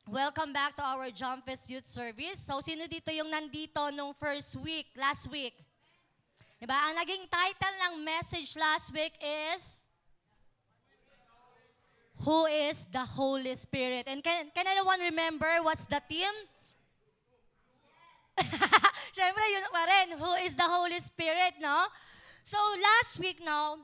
Welcome back to our Jumpfest Youth Service. So, sino dito yung nandito nung last week? Diba? Ang naging title ng message last week is, Who is the Holy Spirit? And can anyone remember what's the theme? Siyempre, yun pa rin, Who is the Holy Spirit, no? So, last week, no,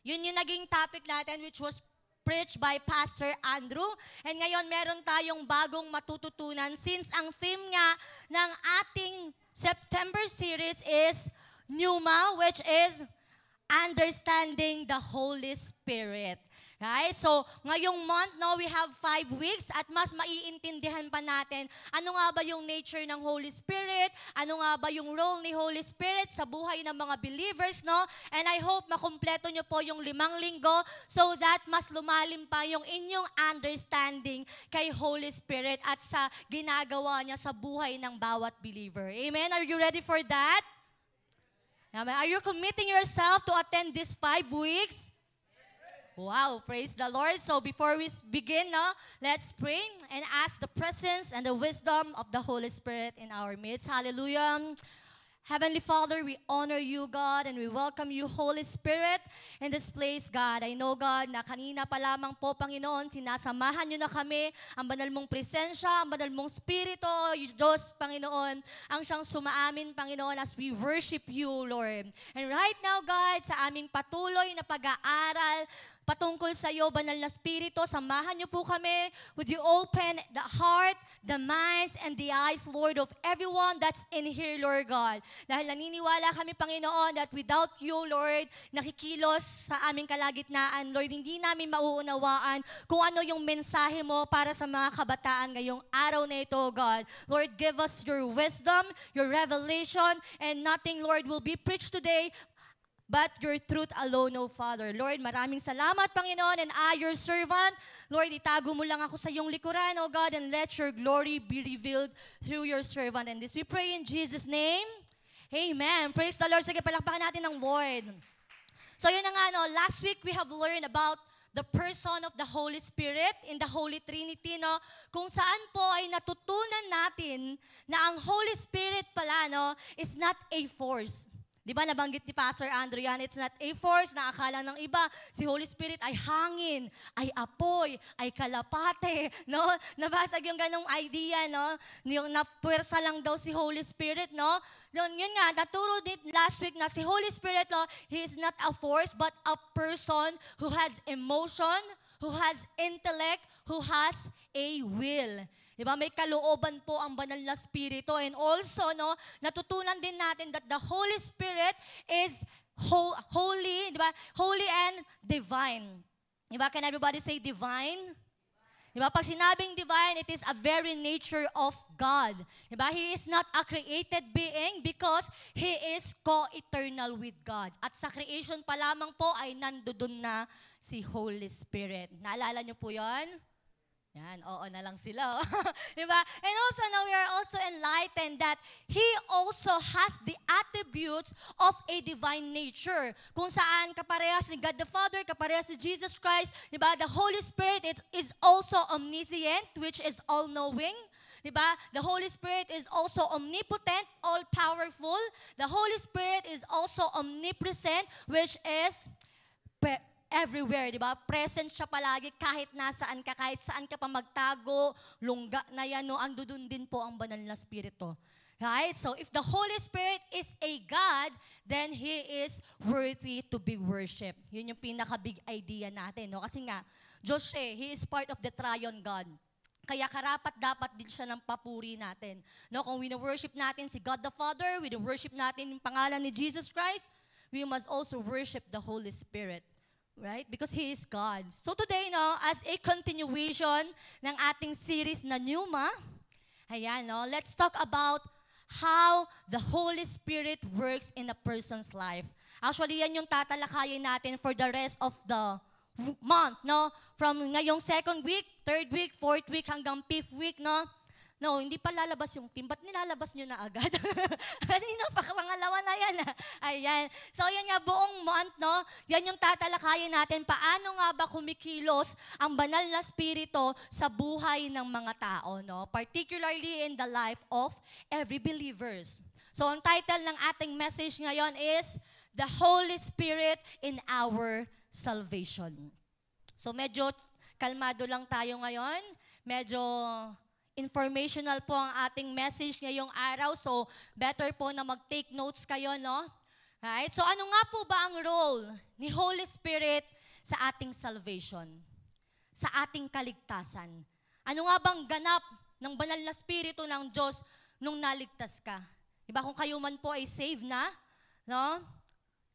yun yung naging topic natin which was preached by Pastor Andrew. And ngayon, meron tayong bagong matututunan since ang theme nga ng ating September series is Pneuma, which is Understanding the Holy Spirit. Right? So, ngayong month, no, we have 5 weeks at mas maiintindihan pa natin ano nga ba yung nature ng Holy Spirit, ano nga ba yung role ni Holy Spirit sa buhay ng mga believers, no? And I hope makumpleto nyo po yung 5 linggo so that mas lumalim pa yung inyong understanding kay Holy Spirit at sa ginagawa niya sa buhay ng bawat believer. Amen? Are you ready for that? Amen. Are you committing yourself to attend these 5 weeks? Wow, praise the Lord. So before we begin, no, let's pray and ask the presence and the wisdom of the Holy Spirit in our midst. Hallelujah. Heavenly Father, we honor you, God, and we welcome you, Holy Spirit, in this place, God. I know, God, na kanina pa lamang po, Panginoon, sinasamahan nyo na kami, ang banal mong presensya, ang banal mong spirito, Diyos, Panginoon, ang siyang sumaamin, Panginoon, as we worship you, Lord. And right now, God, sa aming patuloy na pag-aaral, patungkol sa iyo, banal na spirito, samahan niyo po kami. Would you open the heart, the minds, and the eyes, Lord, of everyone that's in here, Lord God. Dahil naniniwala kami, Panginoon, that without you, Lord, nakikilos sa aming kalagitnaan, Lord, hindi namin mauunawaan kung ano yung mensahe mo para sa mga kabataan ngayong araw na ito, God. Lord, give us your wisdom, your revelation, and nothing, Lord, will be preached today but your truth alone, O Father. Lord, maraming salamat, Panginoon, and I, your servant. Lord, itago mo lang ako sa iyong likuran, O God, and let your glory be revealed through your servant. And this we pray in Jesus' name. Amen. Praise the Lord. Sige, palakpakan natin ng Lord. So yun na nga, no, last week we have learned about the person of the Holy Spirit in the Holy Trinity, no? Kung saan po ay natutunan natin na ang Holy Spirit pala, no, is not a force. Di ba nabanggit ni Pastor Andrew yan, it's not a force na akala ng iba, si Holy Spirit ay hangin, ay apoy, ay kalapate, no? Nabasag yung ganong idea, no? Yung napuwersa lang daw si Holy Spirit, no? Yun nga, naturo din last week na si Holy Spirit, no? He is not a force, but a person who has emotion, who has intellect, who has a will. Diba? May kalooban po ang banal na spirito. And also, no, natutunan din natin that the Holy Spirit is holy, diba? Holy and divine. Diba? Can everybody say divine? Diba? Pag sinabing divine, it is a very nature of God. Diba? He is not a created being because He is co-eternal with God. At sa creation pa lamang po ay nandoon na si Holy Spirit. Naalala niyo po yon? Yan, oo na lang sila. Diba? And also now we are also enlightened that He also has the attributes of a divine nature. Kung saan kaparehas ni God the Father, kaparehas ni Jesus Christ, diba? The Holy Spirit it is also omniscient, which is all-knowing. Diba? The Holy Spirit is also omnipotent, all-powerful. The Holy Spirit is also omnipresent, which is everywhere, di ba? Present siya palagi kahit nasaan ka, kahit saan ka pa magtago, lungga na yan, no? Ando dun din po ang banal na spirito. Right? So, if the Holy Spirit is a God, then He is worthy to be worshipped. Yun yung pinaka-big idea natin, no? Kasi nga, Diyos He is part of the triune God. Kaya karapat-dapat din siya ng papuri natin. No? Kung wino-worship natin si God the Father, wino-worship natin yung pangalan ni Jesus Christ, we must also worship the Holy Spirit. Right? Because He is God. So today, no, as a continuation ng ating series na Pneuma, ayan, no, let's talk about how the Holy Spirit works in a person's life. Actually, yan yung tatalakayin natin for the rest of the month, no? From ngayong 2nd week, 3rd week, 4th week, hanggang 5th week, no? No, hindi pa lalabas yung team. Ba't nilalabas nyo na agad? Kanina pa, pangalawa na yan. Ayan. So, yan nga, buong month, no? Yan yung tatalakayin natin. Paano nga ba kumikilos ang banal na spirito sa buhay ng mga tao, no? Particularly in the life of every believers. So, ang title ng ating message ngayon is, The Holy Spirit in Our Salvation. So, medyo kalmado lang tayo ngayon. Medyo informational po ang ating message ngayong araw. So, better po na mag-take notes kayo, no? Right? So, ano nga po ba ang role ni Holy Spirit sa ating salvation? Sa ating kaligtasan? Ano nga bang ganap ng banal na spirito ng Diyos nung naligtas ka? Diba kung kayo man po ay saved na, no?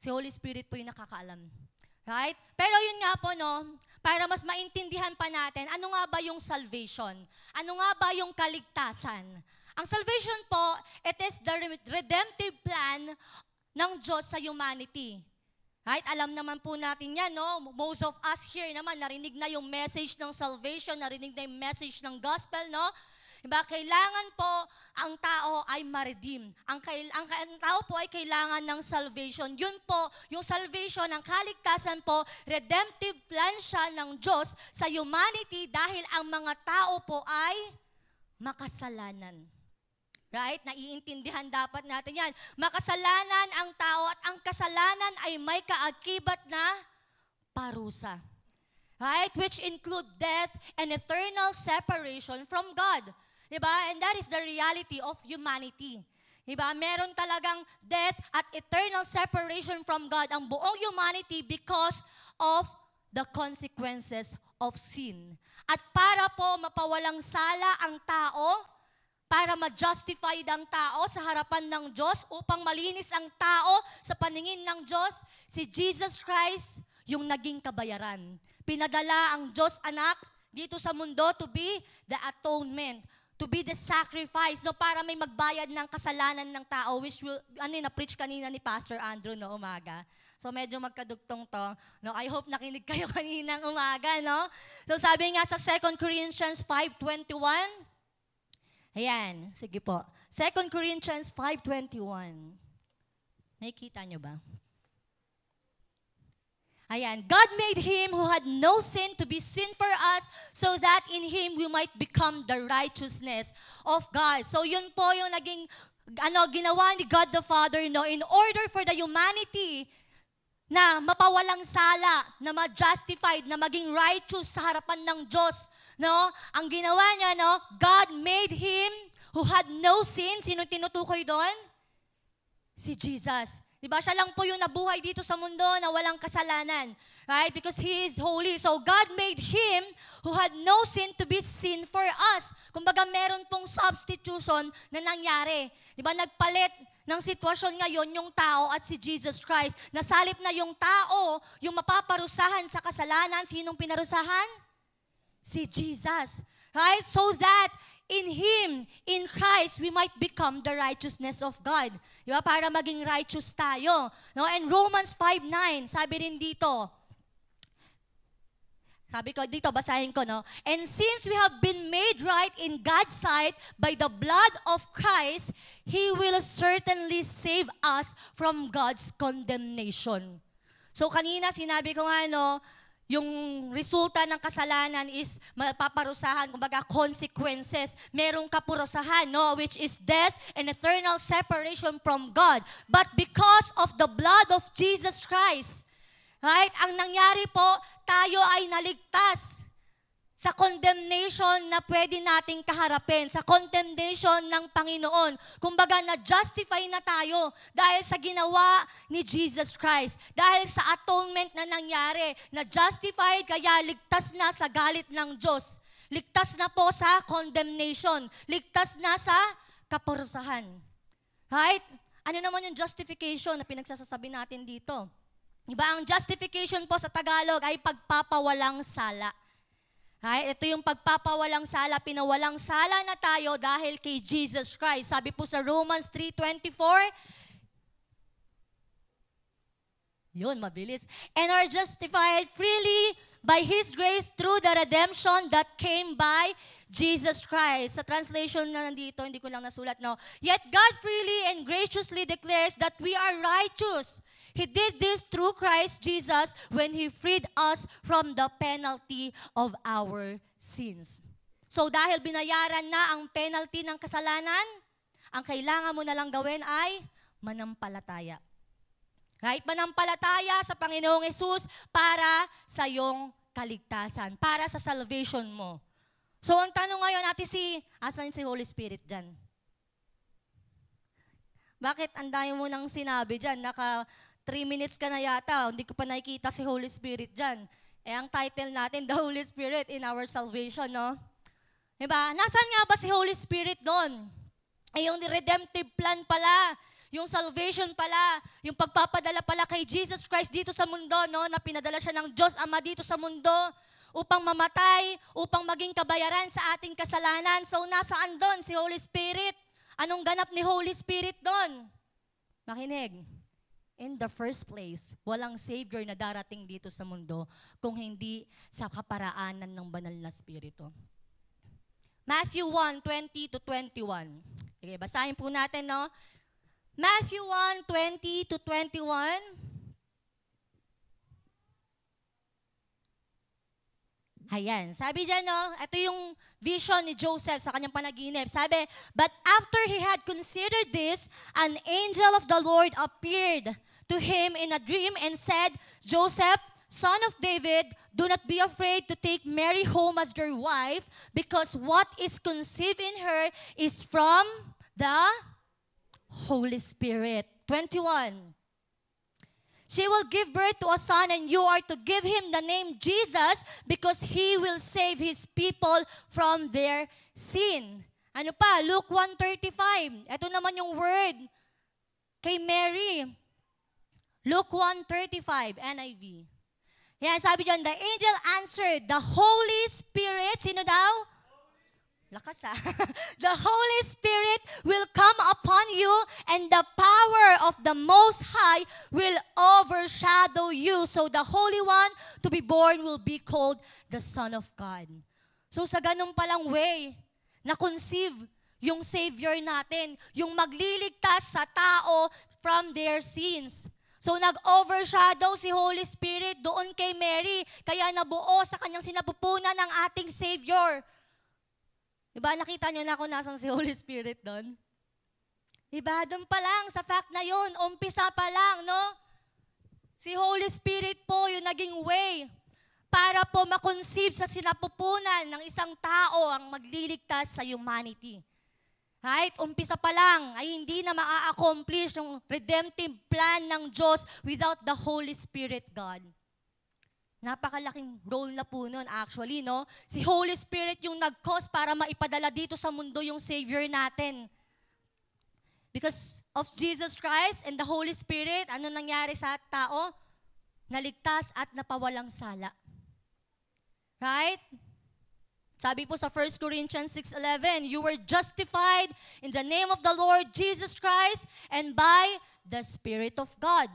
Si Holy Spirit po yung nakakaalam. Right? Pero yun nga po, no? Para mas maintindihan pa natin, ano nga ba yung salvation? Ano nga ba yung kaligtasan? Ang salvation po, it is the redemptive plan ng Diyos sa humanity. Right? Alam naman po natin yan, no? Most of us here naman, narinig na yung message ng salvation, narinig na yung message ng gospel, no? Diba? Kailangan po ang tao ay ma-redeem. Ang tao po ay kailangan ng salvation. Yun po, yung salvation, ang kaligtasan po, redemptive plan siya ng Diyos sa humanity dahil ang mga tao po ay makasalanan. Right? Naiintindihan dapat natin yan. Makasalanan ang tao at ang kasalanan ay may kaakibat na parusa. Right? Which include death and eternal separation from God. Diba? And that is the reality of humanity. Diba? Meron talagang death at eternal separation from God ang buong humanity because of the consequences of sin. At para po mapawalang sala ang tao, para ma-justify ang tao sa harapan ng Diyos, upang malinis ang tao sa paningin ng Diyos, si Jesus Christ yung naging kabayaran. Pinadala ang Diyos anak dito sa mundo to be the atonement, to be the sacrifice, no, para may magbayad ng kasalanan ng tao, which will, na-preach kanina ni Pastor Andrew no umaga. So medyo magkadugtong to. No, I hope nakinig kayo kaninang umaga, no? So sabi nga sa 2 Corinthians 5:21, ayan, sige po. 2 Corinthians 5:21. Nakikita nyo ba? Ayan, God made Him who had no sin to be sin for us so that in Him we might become the righteousness of God. So yun po yung naging ginawa ni God the Father, no, in order for the humanity na mapawalang sala, na ma-justified, na maging righteous sa harapan ng Diyos, no? Ang ginawa niya, no, God made Him who had no sin. Sino tinutukoy doon? Si Jesus. Diba? Siya lang po yung nabuhay dito sa mundo na walang kasalanan. Right? Because He is holy. So God made Him who had no sin to be sin for us. Kumbaga meron pong substitution na nangyari. Diba? Nagpalit ng sitwasyon ngayon yung tao at si Jesus Christ. Nasalip na yung tao, yung mapaparusahan sa kasalanan. Sinong pinarusahan? Si Jesus. Right? So that in Him, in Christ, we might become the righteousness of God. Diba? Para maging righteous tayo. No? And Romans 5:9, sabi rin dito, basahin ko, no? And since we have been made right in God's sight by the blood of Christ, He will certainly save us from God's condemnation. So kanina sinabi ko nga, no, yung resulta ng kasalanan is mapaparusahan, kumbaga consequences. Merong kapurusahan, no, which is death and eternal separation from God. But because of the blood of Jesus Christ, right, ang nangyari po, tayo ay naligtas sa condemnation na pwede nating kaharapin, sa condemnation ng Panginoon. Kumbaga, na-justify na tayo dahil sa ginawa ni Jesus Christ. Dahil sa atonement na nangyari, na-justified, kaya ligtas na sa galit ng Diyos. Ligtas na po sa condemnation. Ligtas na sa kaparusahan. Right? Ano naman yung justification na pinagsasabi natin dito? Diba, ang justification po sa Tagalog ay pagpapawalang sala. Right? Ito yung pagpapawalang sala, pinawalang sala na tayo dahil kay Jesus Christ. Sabi po sa Romans 3:24, yun, mabilis. And are justified freely by His grace through the redemption that came by Jesus Christ. Sa translation na nandito, hindi ko lang nasulat, no? Yet God freely and graciously declares that we are righteous. He did this through Christ Jesus when He freed us from the penalty of our sins. So dahil binayaran na ang penalty ng kasalanan, ang kailangan mo na lang gawin ay manampalataya. Right? Manampalataya sa Panginoong Hesus para sa iyong kaligtasan, para sa salvation mo. So ang tanong ngayon, asan si Holy Spirit dyan? Bakit ang dami mo nang sinabi dyan? 3 minutes ka na yata, hindi ko pa nakikita si Holy Spirit dyan. Ang title natin, The Holy Spirit in Our Salvation, no? Diba? Nasaan nga ba si Holy Spirit doon? Yung redemptive plan pala, yung salvation pala, yung pagpapadala pala kay Jesus Christ dito sa mundo, no? Na pinadala siya ng Diyos Ama dito sa mundo upang mamatay, upang maging kabayaran sa ating kasalanan. So, nasaan doon si Holy Spirit? Anong ganap ni Holy Spirit doon? Makinig. In the first place, walang Savior na darating dito sa mundo kung hindi sa kaparaanan ng banal na Espiritu. Matthew 1:20-21. Okay, basahin po natin, no? Matthew 1:20-21. Ayan, sabi dyan, no? Ito yung vision ni Joseph sa kanyang panaginip. Sabi, but after he had considered this, an angel of the Lord appeared to him in a dream and said, Joseph, son of David, do not be afraid to take Mary home as your wife, because what is conceived in her is from the Holy Spirit. 21. She will give birth to a son, and you are to give him the name Jesus, because he will save his people from their sin. Ano pa? Luke 1:35. Ito naman yung word kay Mary. Luke 1:35, NIV. Yan, sabi dyan, the angel answered, the Holy Spirit, sino daw? Lakas ah. The Holy Spirit will come upon you, and the power of the Most High will overshadow you. So the Holy One to be born will be called the Son of God. So sa ganun palang way, na-conceive yung Savior natin, yung magliligtas sa tao from their sins. So nag-overshadow si Holy Spirit doon kay Mary, kaya nabuo sa kanyang sinapupunan ng ating Savior. Diba, nakita nyo na kung nasan si Holy Spirit doon? Diba, doon pa lang, sa fact na yun, umpisa pa lang, no? Si Holy Spirit po yung naging way para po makonceive sa sinapupunan ng isang tao ang magliligtas sa humanity. Right? Umpisa pa lang ay hindi na maa-accomplish yung redemptive plan ng Diyos without the Holy Spirit God. Napakalaking role na po nun actually, no? Si Holy Spirit yung nag-cause para maipadala dito sa mundo yung Savior natin. Because of Jesus Christ and the Holy Spirit, ano nangyari sa tao? Naligtas at napawalang sala. Right? Sabi po sa 1 Corinthians 6:11, you were justified in the name of the Lord Jesus Christ and by the Spirit of God.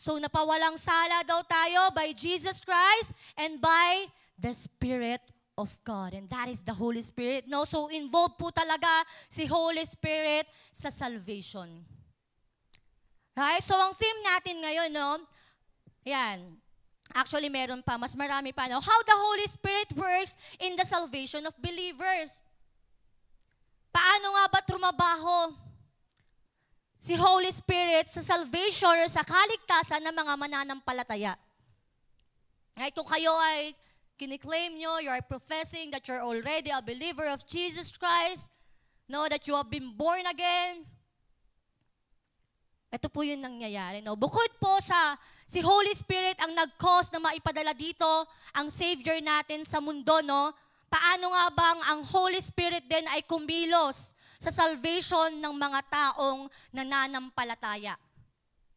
So napawalang sala daw tayo by Jesus Christ and by the Spirit of God. And that is the Holy Spirit. No? So involved po talaga si Holy Spirit sa salvation. Right? So ang theme natin ngayon, no? Yan. Actually, meron pa. Mas marami pa. No? How the Holy Spirit works in the salvation of believers. Paano nga ba trumabaho si Holy Spirit sa salvation or sa kaligtasan ng mga mananampalataya? Right? Kung kayo ay kiniklaim nyo, you are professing that you're already a believer of Jesus Christ, no, that you have been born again, ito po yung nangyayari. No? Bukod po sa si Holy Spirit ang nag-cause na maipadala dito ang Savior natin sa mundo, no? Paano nga bang ang Holy Spirit din ay kumilos sa salvation ng mga taong nananampalataya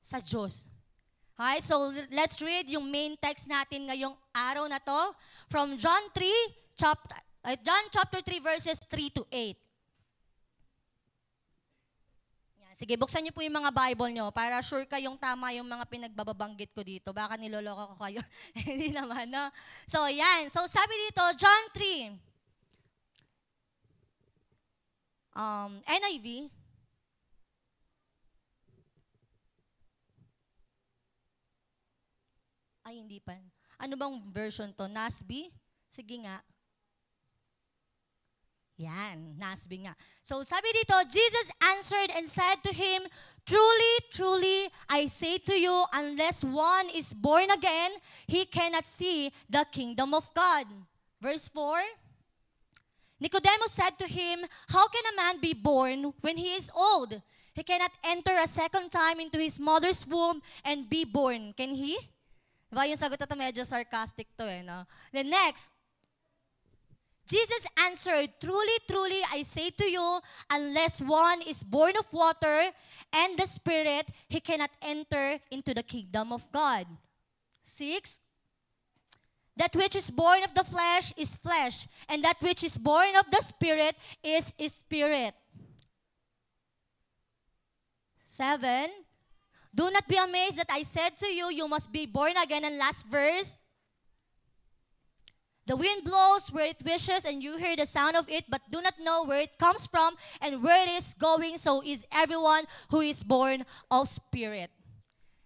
sa Diyos? Okay, so let's read yung main text natin ngayong araw na to from John chapter 3 verses 3 to 8. Sige, buksan niyo po yung mga Bible niyo para sure kayong tama yung mga pinagbabanggit ko dito. Baka niloloko ko kayo. Hindi naman, no? So, yan. So, sabi dito, John 3. NIV. Ay, hindi pa. Ano bang version to? NASB? Sige nga. Yan, NASB nga. So sabi dito, Jesus answered and said to him, "Truly, truly, I say to you, unless one is born again, he cannot see the kingdom of God." Verse 4, Nicodemus said to him, "How can a man be born when he is old? He cannot enter a second time into his mother's womb and be born. Can he?" Diba yung sagot ito medyo sarcastic to no? The next, Jesus answered, "Truly, truly, I say to you, unless one is born of water and the Spirit, he cannot enter into the kingdom of God." 6, "That which is born of the flesh is flesh, and that which is born of the Spirit is spirit." 7, "Do not be amazed that I said to you, you must be born again." And last verse, "The wind blows where it wishes, and you hear the sound of it, but do not know where it comes from and where it is going. So is everyone who is born of Spirit."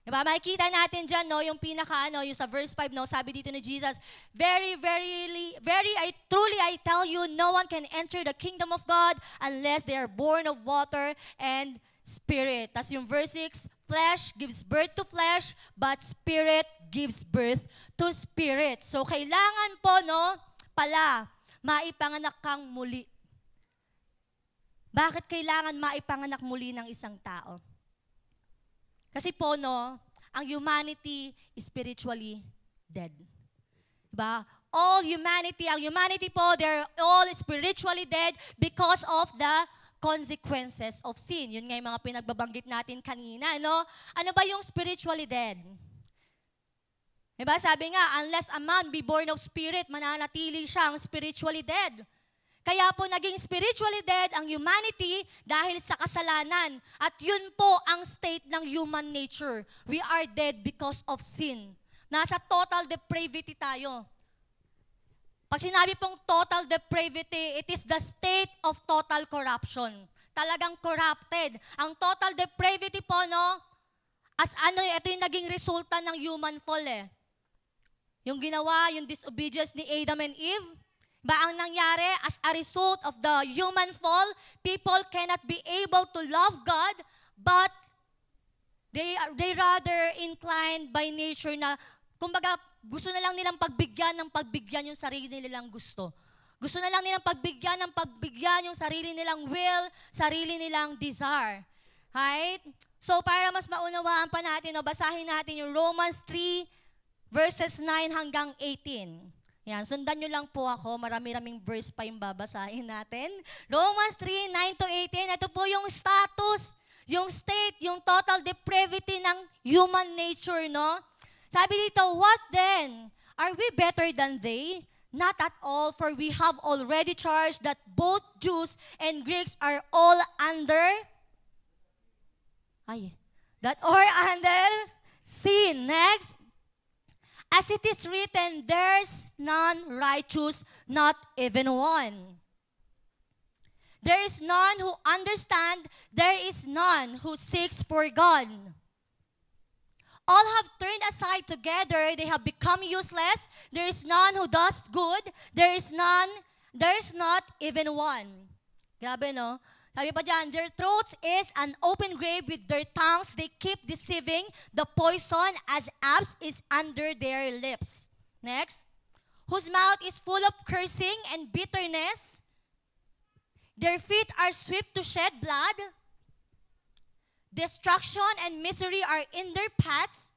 Diba? Makikita natin dyan, no, yung yung sa verse 5, no, sabi dito ni Jesus, truly I tell you, no one can enter the kingdom of God unless they are born of water and Spirit. Tas yung verse 6, "Flesh gives birth to flesh, but Spirit gives birth to spirit." So, kailangan po, no, pala, maipanganak kang muli. Bakit kailangan maipanganak muli ng isang tao? Kasi po, no, ang humanity is spiritually dead. Diba? Ang humanity po, they're all spiritually dead because of the consequences of sin. Yun nga yung mga pinagbabanggit natin kanina, no? Ano ba yung spiritually dead? Diba? Sabi nga, unless a man be born of spirit, mananatili siyang spiritually dead. Kaya po naging spiritually dead ang humanity dahil sa kasalanan. At yun po ang state ng human nature. We are dead because of sin. Nasa total depravity tayo. Pag sinabi pong total depravity, it is the state of total corruption. Talagang corrupted. Ang total depravity po, no, ito yung naging resulta ng human fall Yung ginawa, yung disobedience ni Adam and Eve, ang nangyari as a result of the human fall, people cannot be able to love God, but they rather inclined by nature na, kumbaga, gusto na lang nilang pagbigyan yung sarili nilang gusto. Gusto na lang nilang pagbigyan yung sarili nilang will, sarili nilang desire. Right? So, para mas maunawaan pa natin, basahin natin yung Romans 3, verses 9 hanggang 18. Yan, sundan nyo lang po ako. Marami-raming verse pa yung babasahin natin. Romans 3, 9 to 18. Ito po yung status, yung state, yung total depravity ng human nature, no? Sabi dito, "What then? Are we better than they? Not at all, for we have already charged that both Jews and Greeks are all under sin." Next. "As it is written, there's none righteous, not even one. There is none who understand, there is none who seeks for God. All have turned aside together, they have become useless. There is none who does good, there is not even one." Grabe, no? Sabi pa dyan, "Their throats is an open grave, with their tongues they keep deceiving. The poison as apes is under their lips." Next. "Whose mouth is full of cursing and bitterness. Their feet are swift to shed blood. Destruction and misery are in their paths.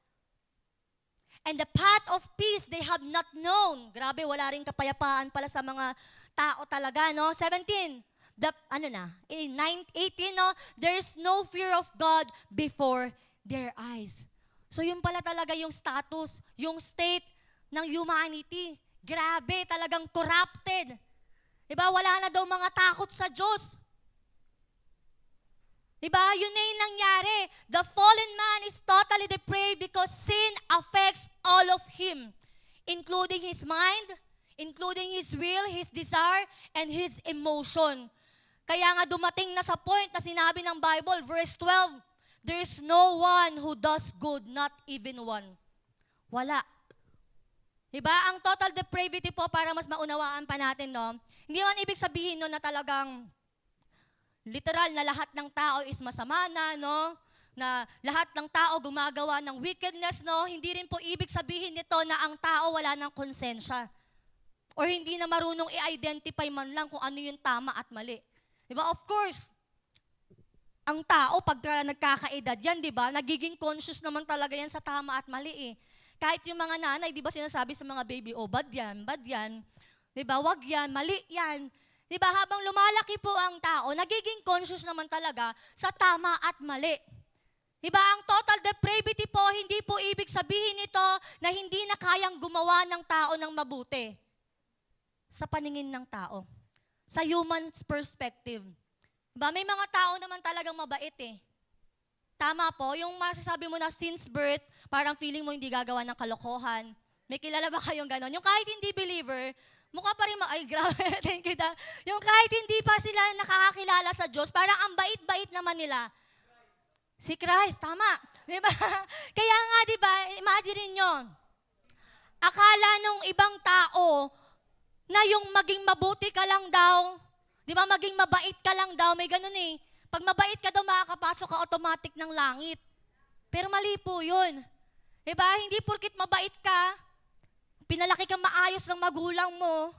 And the path of peace they have not known." Grabe, wala rin kapayapaan pala sa mga tao talaga, no? 17. 18, no? "There's no fear of God before their eyes." So yun pala talaga yung status, yung state ng humanity. Grabe, talagang corrupted. Diba? Wala na daw mga takot sa Diyos. Diba? Yun na yung nangyari. The fallen man is totally depraved because sin affects all of him, including his mind, including his will, his desire, and his emotion. Kaya nga dumating na sa point na sinabi ng Bible, verse 12, there is no one who does good, not even one. Wala. Diba? Ang total depravity po, para mas maunawaan pa natin, no? Hindi man ibig sabihin no na talagang literal na lahat ng tao is masama na, no? Na lahat ng tao gumagawa ng wickedness, no? Hindi rin po ibig sabihin nito na ang tao wala ng konsensya. Or hindi na marunong i-identify man lang kung ano yung tama at mali. Diba? Of course, ang tao, pag nagkakaedad yan, diba? Nagiging conscious naman talaga yan sa tama at mali eh. Kahit yung mga nanay, diba sinasabi sa mga baby, oh, bad yan, diba? Wag yan, mali yan. Diba, habang lumalaki po ang tao, nagiging conscious naman talaga sa tama at mali. Diba, ang total depravity po, hindi po ibig sabihin ito na hindi na kayang gumawa ng tao ng mabuti. Sa paningin ng tao. Sa human perspective. Diba, may mga tao naman talagang mabait eh. Tama po, yung masasabi mo na since birth, parang feeling mo hindi gagawa ng kalokohan. May kilala ba kayong ganon? Yung kahit hindi believer, mukha pa rin ay grabe, thank you da. Yung kahit hindi pa sila nakakakilala sa Diyos, parang ang bait-bait naman nila. Si Christ, tama. Diba? Kaya nga, diba, imagine nyo, akala nung ibang tao na yung maging mabuti ka lang daw, diba, maging mabait ka lang daw, may ganun eh. Pag mabait ka daw, makakapasok ka automatic ng langit. Pero mali po yun. Diba, hindi porkit mabait ka, pinalaki kang maayos ng magulang mo,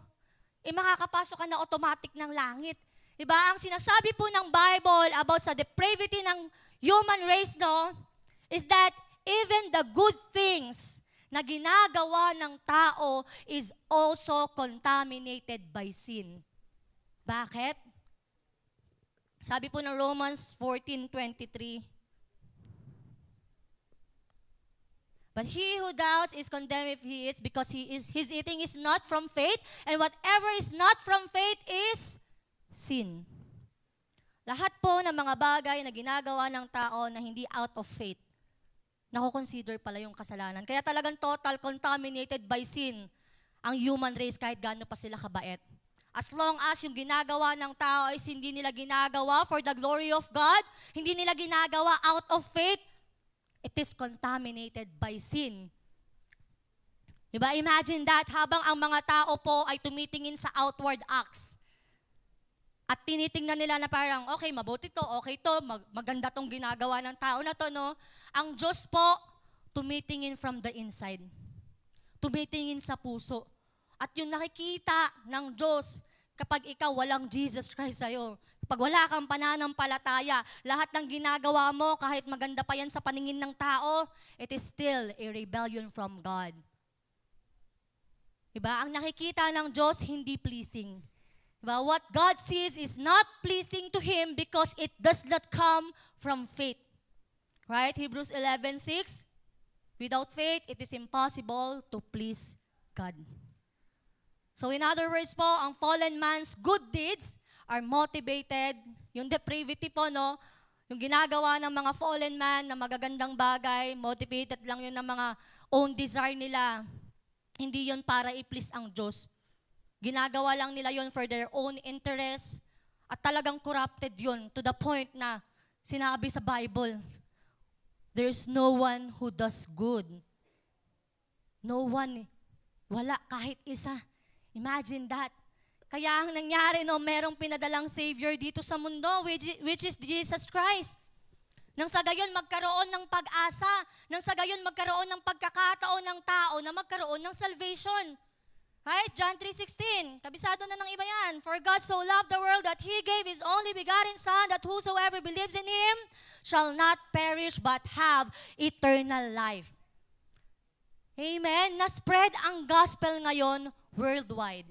makakapasok ka na automatic ng langit. Diba? Ang sinasabi po ng Bible about sa depravity ng human race, no, is that even the good things na ginagawa ng tao is also contaminated by sin. Bakit? Sabi po ng Romans 14:23, but he who doubts is condemned if he eats, because his eating is not from faith, and whatever is not from faith is sin. Lahat po ng mga bagay na ginagawa ng tao na hindi out of faith, nako-consider pala yung kasalanan. Kaya talagang total contaminated by sin ang human race kahit gaano pa sila kabait. As long as yung ginagawa ng tao is hindi nila ginagawa for the glory of God, hindi nila ginagawa out of faith, it is contaminated by sin. Diba? Imagine that, habang ang mga tao po ay tumitingin sa outward acts. At tinitingnan nila na parang, okay, mabuti to, okay to, maganda tong ginagawa ng tao na to, no? Ang Diyos po, tumitingin from the inside. Tumitingin sa puso. At yung nakikita ng Diyos, kapag ikaw walang Jesus Christ sa'yo, pag wala kang pananampalataya, lahat ng ginagawa mo, kahit maganda pa yan sa paningin ng tao, it is still a rebellion from God. Diba? Ang nakikita ng Diyos, hindi pleasing. Diba? What God sees is not pleasing to Him because it does not come from faith. Right? Hebrews 11:6, without faith, it is impossible to please God. So in other words po, ang fallen man's good deeds are motivated, yung depravity po, no? Yung ginagawa ng mga fallen man na magagandang bagay, motivated lang yun ng mga own desire nila. Hindi yun para i-please ang Diyos. Ginagawa lang nila yun for their own interest at talagang corrupted yun to the point na sinabi sa Bible, there's no one who does good. No one. Wala kahit isa. Imagine that. Kaya ang nangyari, no, merong pinadalang Savior dito sa mundo, which is Jesus Christ. Nang sa gayon magkaroon ng pag-asa, nang sa gayon magkaroon ng pagkakataon ng tao na magkaroon ng salvation. Right? John 3:16, kabisado na ng iba yan. For God so loved the world that He gave His only begotten Son, that whosoever believes in Him shall not perish but have eternal life. Amen? Na-spread ang gospel ngayon worldwide.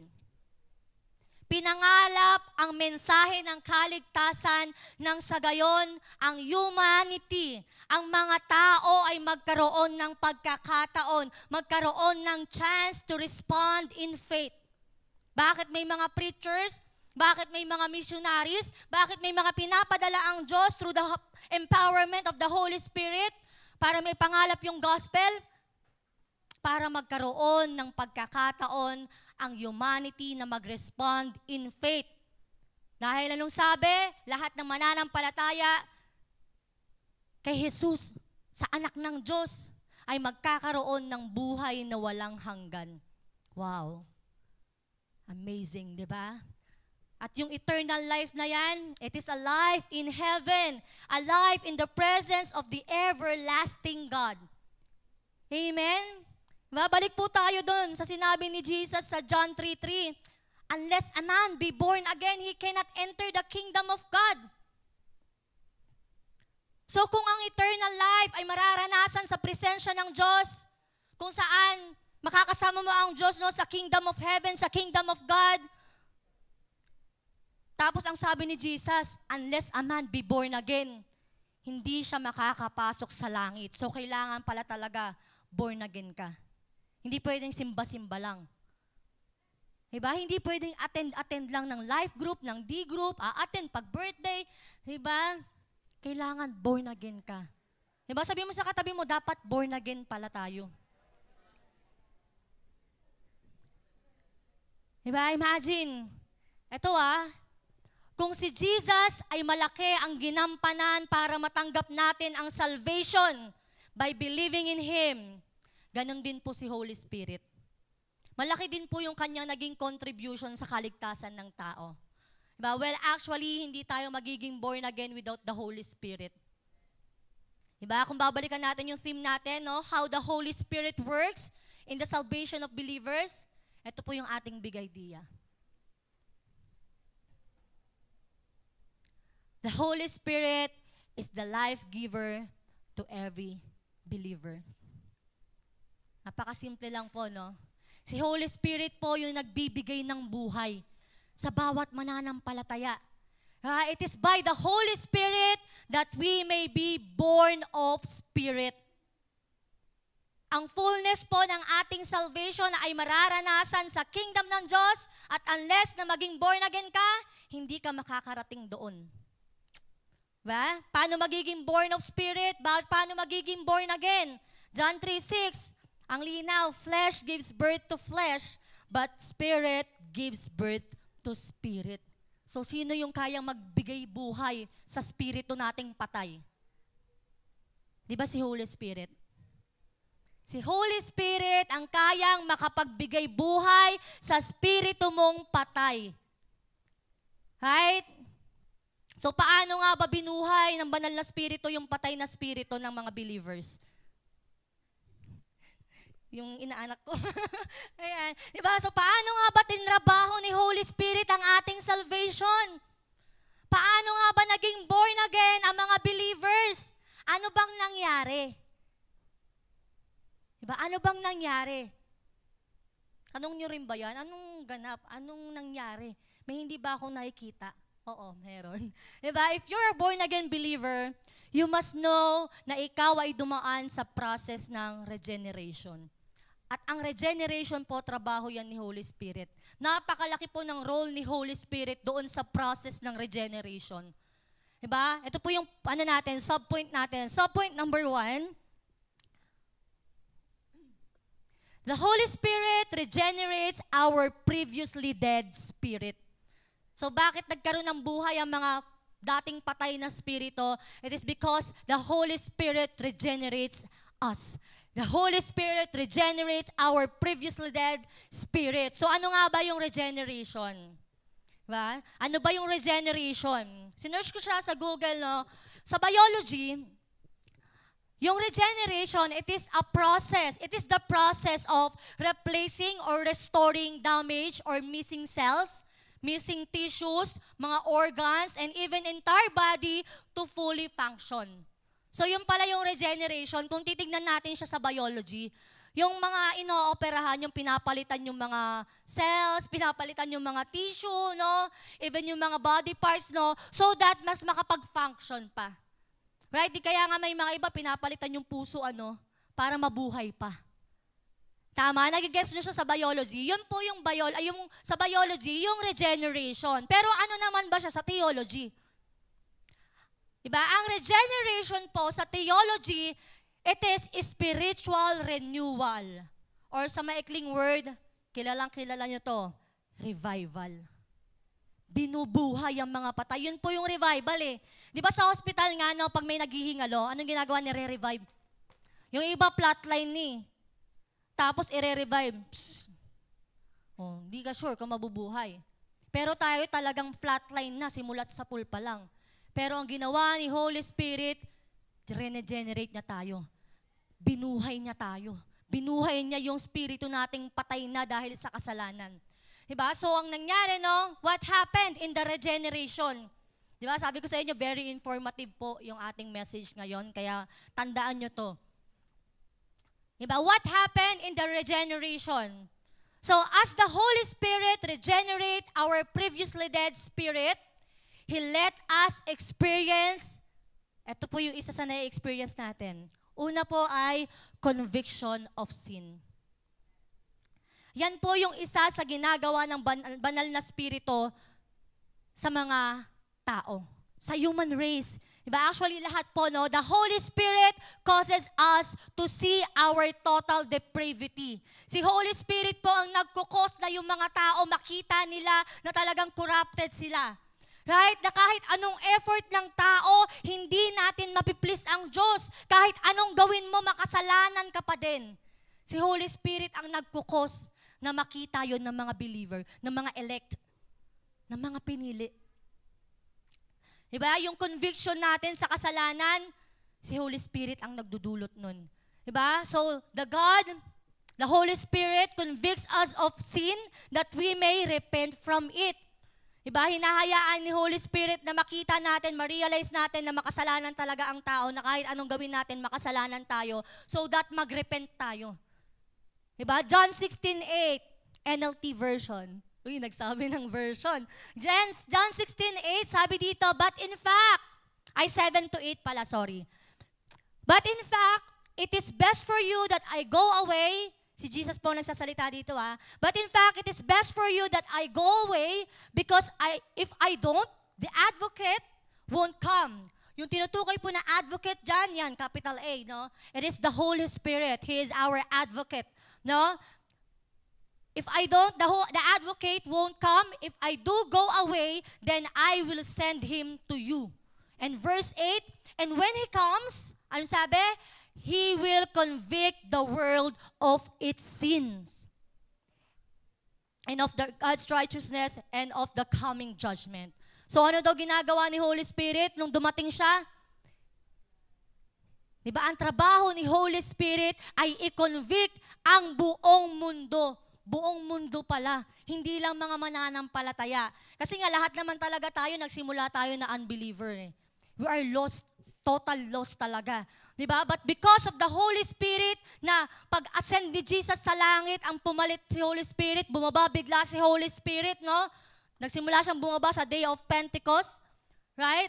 Pinangalap ang mensahe ng kaligtasan nang sa gayon ang humanity, ang mga tao ay magkaroon ng pagkakataon, magkaroon ng chance to respond in faith. Bakit may mga preachers Bakit may mga missionaries? Bakit may mga pinapadala ang Diyos through the empowerment of the Holy Spirit para may pangalap yung gospel? Para magkaroon ng pagkakataon ang humanity na mag-respond in faith. Dahil anong sabi? Lahat ng mananampalataya kay Jesus, sa anak ng Diyos, ay magkakaroon ng buhay na walang hanggan. Wow. Amazing, di ba? At yung eternal life na yan, it is a life in heaven, a life in the presence of the everlasting God. Amen? Balik po tayo doon sa sinabi ni Jesus sa John 3:3. Unless a man be born again, he cannot enter the kingdom of God. So kung ang eternal life ay mararanasan sa presensya ng Diyos, kung saan makakasama mo ang Diyos no, sa kingdom of heaven, sa kingdom of God, tapos ang sabi ni Jesus, unless a man be born again, hindi siya makakapasok sa langit. So kailangan pala talaga born again ka. Hindi pwedeng simba-simba lang. Diba? Hindi pwedeng attend lang ng life group, ng D group, attend pag birthday. Diba? Kailangan born again ka. Diba? Sabi mo sa katabi mo, dapat born again pala tayo. Diba? Imagine, eto kung si Jesus ay malaki ang ginampanan para matanggap natin ang salvation by believing in Him, ganon din po si Holy Spirit. Malaki din po yung kanyang naging contribution sa kaligtasan ng tao. Diba? Well, actually, hindi tayo magiging born again without the Holy Spirit. Diba? Kung babalikan natin yung theme natin, no? How the Holy Spirit works in the salvation of believers, ito po yung ating big idea. The Holy Spirit is the life giver to every believer. Napakasimple lang po, no? Si Holy Spirit po yung nagbibigay ng buhay sa bawat mananampalataya. It is by the Holy Spirit that we may be born of Spirit. Ang fullness po ng ating salvation ay mararanasan sa kingdom ng Diyos at unless na maging born again ka, hindi ka makakarating doon. Ba? Paano magiging born of Spirit? Paano magiging born again? John 3:6, ang linaw, flesh gives birth to flesh, but Spirit gives birth to Spirit. So, sino yung kayang magbigay buhay sa spirito nating patay? Di ba si Holy Spirit? Si Holy Spirit ang kayang makapagbigay buhay sa spirito mong patay. Right? So, paano nga ba binuhay ng banal na spirito yung patay na spirito ng mga believers? Yung inaanak ko. Ayan. Diba? So, paano nga ba tinrabaho ni Holy Spirit ang ating salvation? Paano nga ba naging born again ang mga believers? Ano bang nangyari? Diba? Ano bang nangyari? Tanong nyo rin ba yan? Anong ganap? Anong nangyari? May hindi ba akong nakikita? Oo, meron. Diba? If you're a born again believer, you must know na ikaw ay dumaan sa process ng regeneration. At ang regeneration po, trabaho yan ni Holy Spirit. Napakalaki po ng role ni Holy Spirit doon sa process ng regeneration. Diba? Ito po yung subpoint natin. Subpoint number 1. The Holy Spirit regenerates our previously dead spirit. So bakit nagkaroon ng buhay ang mga dating patay na spirito? It is because the Holy Spirit regenerates us. The Holy Spirit regenerates our previously dead spirit. So ano nga ba yung regeneration? Diba? Ano ba yung regeneration? Sinearch ko siya sa Google, no? Sa biology, yung regeneration, it is a process. It is the process of replacing or restoring damaged or missing cells, missing tissues, mga organs, and even entire body to fully function. So yung pala yung regeneration, kung titignan natin siya sa biology, yung mga inooperahan, yung pinapalitan yung mga cells, pinapalitan yung mga tissue, no? Even yung mga body parts, no? So that mas makapag-function pa. Right? Di kaya nga may mga iba pinapalitan yung puso, para mabuhay pa. Tama, nagigets nyo siya sa biology. Yun po yung, sa biology, yung regeneration. Pero ano naman ba siya sa theology? Diba? Ang regeneration po sa theology, it is spiritual renewal. Or sa maikling word, kilala nyo to, revival. Binubuhay ang mga patay. Yun po yung revival eh. Di ba sa hospital nga, no, pag may naghihingalo, anong ginagawa ni re-revive? Yung iba flatline ni. Tapos i-revive. Oh, hindi ka sure kung mabubuhay. Pero tayo talagang flatline na, simulat sa pool pa lang. Pero ang ginawa ni Holy Spirit, regenerate niya tayo. Binuhay niya tayo. Binuhay niya yung spirito nating patay na dahil sa kasalanan. Diba? So ang nangyari, no? What happened in the regeneration? Diba? Sabi ko sa inyo, very informative po yung ating message ngayon. Kaya tandaan nyo to. Diba? What happened in the regeneration? So as the Holy Spirit regenerate our previously dead spirit, He let us experience, ito po yung isa sa na-experience natin. Una po ay conviction of sin. Yan po yung isa sa ginagawa ng banal na spirito sa mga tao, sa human race. Diba? Actually, lahat po, no? The Holy Spirit causes us to see our total depravity. Si Holy Spirit po ang nagkukos na yung mga tao makita nila na talagang corrupted sila. Right? Na kahit anong effort ng tao, hindi natin mapiplease ang Diyos. Kahit anong gawin mo, makasalanan ka pa din. Si Holy Spirit ang nagkukos na makita yon ng mga believer, ng mga elect, ng mga pinili. Diba? Yung conviction natin sa kasalanan, si Holy Spirit ang nagdudulot nun. Diba? So, the Holy Spirit convicts us of sin that we may repent from it. Diba? Hinahayaan ni Holy Spirit na makita natin, ma-realize natin na makasalanan talaga ang tao, na kahit anong gawin natin, makasalanan tayo, so that mag-repent tayo. Diba? John 16:8, NLT version. Uy, nagsabi ng version. John 16:8, sabi dito, but in fact, 7-8 pala, sorry. But in fact, it is best for you that I go away. Si Jesus po nagsasalita dito But in fact, it is best for you that I go away because if I don't, the advocate won't come. Yung tinutukoy po na advocate dyan, yan, capital A, no? It is the Holy Spirit. He is our advocate, no? If I don't, the advocate won't come. If I do go away, then I will send him to you. And verse 8, and when he comes, ano sabi? He will convict the world of its sins and of God's righteousness and of the coming judgment. So ano daw ginagawa ni Holy Spirit nung dumating siya? Diba, ang trabaho ni Holy Spirit ay i-convict ang buong mundo. Buong mundo pala. Hindi lang mga mananampalataya. Kasi nga lahat naman talaga tayo, nagsimula tayo na unbeliever. We are lost. Total loss talaga. Diba? But because of the Holy Spirit, na pag-ascend ni Jesus sa langit, ang pumalit si Holy Spirit, bumaba bigla si Holy Spirit, no? Nagsimula siyang bumaba sa Day of Pentecost. Right?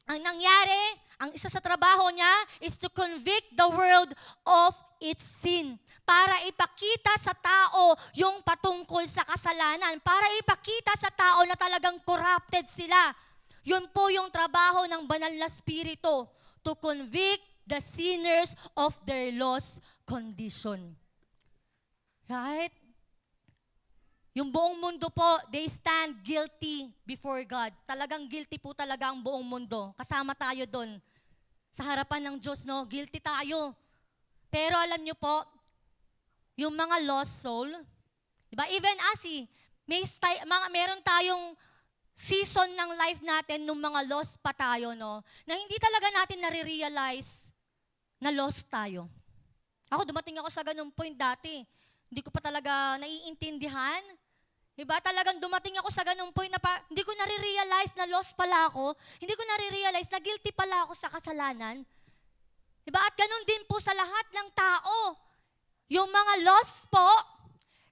Ang nangyari, ang isa sa trabaho niya is to convict the world of its sin. Para ipakita sa tao yung patungkol sa kasalanan. Para ipakita sa tao na talagang corrupted sila. Yun po yung trabaho ng banal na spirito, to convict the sinners of their lost condition. Right? Yung buong mundo po, they stand guilty before God. Talagang guilty po talaga ang buong mundo. Kasama tayo doon. Sa harapan ng Diyos, no? Guilty tayo. Pero alam nyo po, yung mga lost soul, diba? Even us, meron tayong season ng life natin nung mga lost pa tayo, no? Na hindi talaga natin nare-realize na lost tayo. Ako, dumating ako sa ganung point dati. Hindi ko pa talaga naiintindihan. Diba? Talagang dumating ako sa ganung point na hindi ko nare-realize na lost pala ako. Hindi ko nare-realize na guilty pala ako sa kasalanan. Diba? At ganun din po sa lahat ng tao. Yung mga lost po,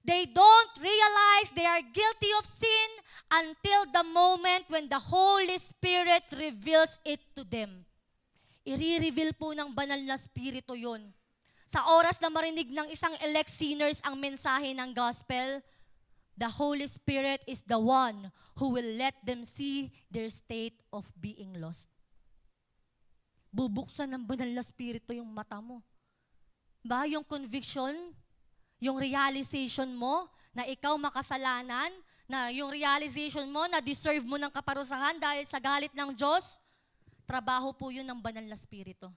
they don't realize they are guilty of sin until the moment when the Holy Spirit reveals it to them. I-reveal po ng banal na spirito yun. sa oras na marinig ng isang elect sinners ang mensahe ng gospel, the Holy Spirit is the one who will let them see their state of being lost. Bubuksan ng banal na spirito yung mata mo. Ba, yung conviction, yung realization mo na ikaw makasalanan, na yung realization mo na deserve mo ng kaparusahan dahil sa galit ng Diyos, trabaho po yun ng banal na spirito.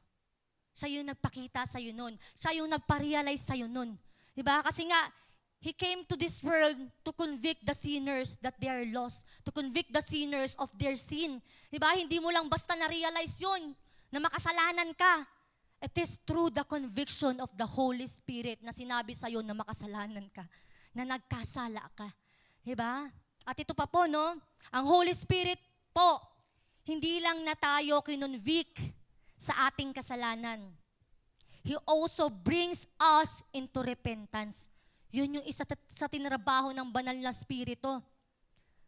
Siya yung nagpakita sa'yo nun. Siya yung nagpa-realize sa'yo nun. Diba? Kasi nga, He came to this world to convict the sinners that they are lost. To convict the sinners of their sin. Diba? Hindi mo lang basta na-realize yun, na makasalanan ka. It is through the conviction of the Holy Spirit na sinabi sa'yo na makasalanan ka, na nagkasala ka. Diba? At ito pa po, no? Ang Holy Spirit po, hindi lang na tayo kinonvict sa ating kasalanan. He also brings us into repentance. Yun yung isa sa tinrabaho ng banal na spirito.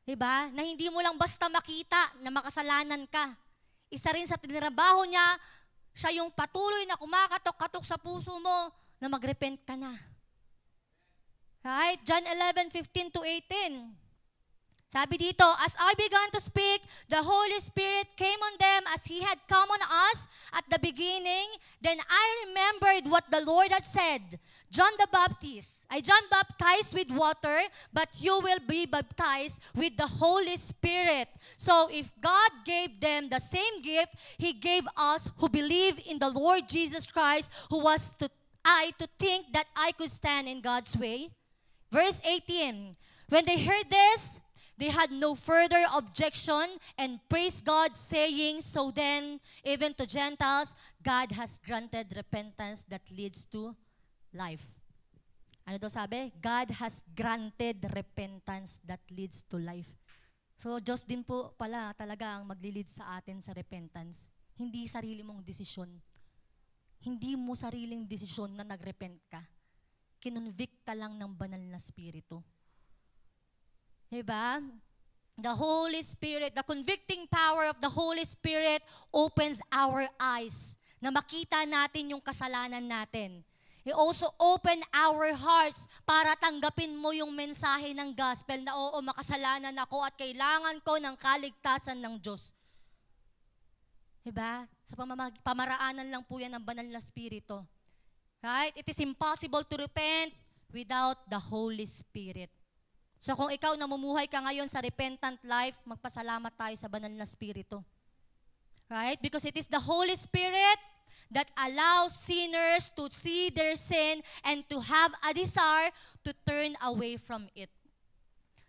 Diba? Na hindi mo lang basta makita na makasalanan ka. Isa rin sa tinrabaho niya, siya yung patuloy na kumakatok-katok sa puso mo na magrepent ka na. Right? John 11:15-18. Sabi dito, as I began to speak, the Holy Spirit came on them as He had come on us at the beginning. Then I remembered what the Lord had said. John baptized with water, but you will be baptized with the Holy Spirit. So if God gave them the same gift, He gave us who believe in the Lord Jesus Christ, who was I to think that I could stand in God's way. Verse 18, when they heard this, they had no further objection and praised God, saying, so then, even to Gentiles, God has granted repentance that leads to life. Ano daw sabi? God has granted repentance that leads to life. So, Diyos din po pala talaga ang maglilid sa atin sa repentance. Hindi sarili mong desisyon. Hindi mo sariling desisyon na nagrepent ka. Kinonvict ka lang ng banal na spirito. Diba? The Holy Spirit, the convicting power of the Holy Spirit opens our eyes na makita natin yung kasalanan natin. He also open our hearts para tanggapin mo yung mensahe ng gospel na oo, makasalanan ako at kailangan ko ng kaligtasan ng Diyos. Diba? Sa pamaraanan lang po yan ng banal na spirito. Right? It is impossible to repent without the Holy Spirit. So kung ikaw namumuhay ka ngayon sa repentant life, magpasalamat tayo sa banal na spirito. Right? Because it is the Holy Spirit that allows sinners to see their sin and to have a desire to turn away from it.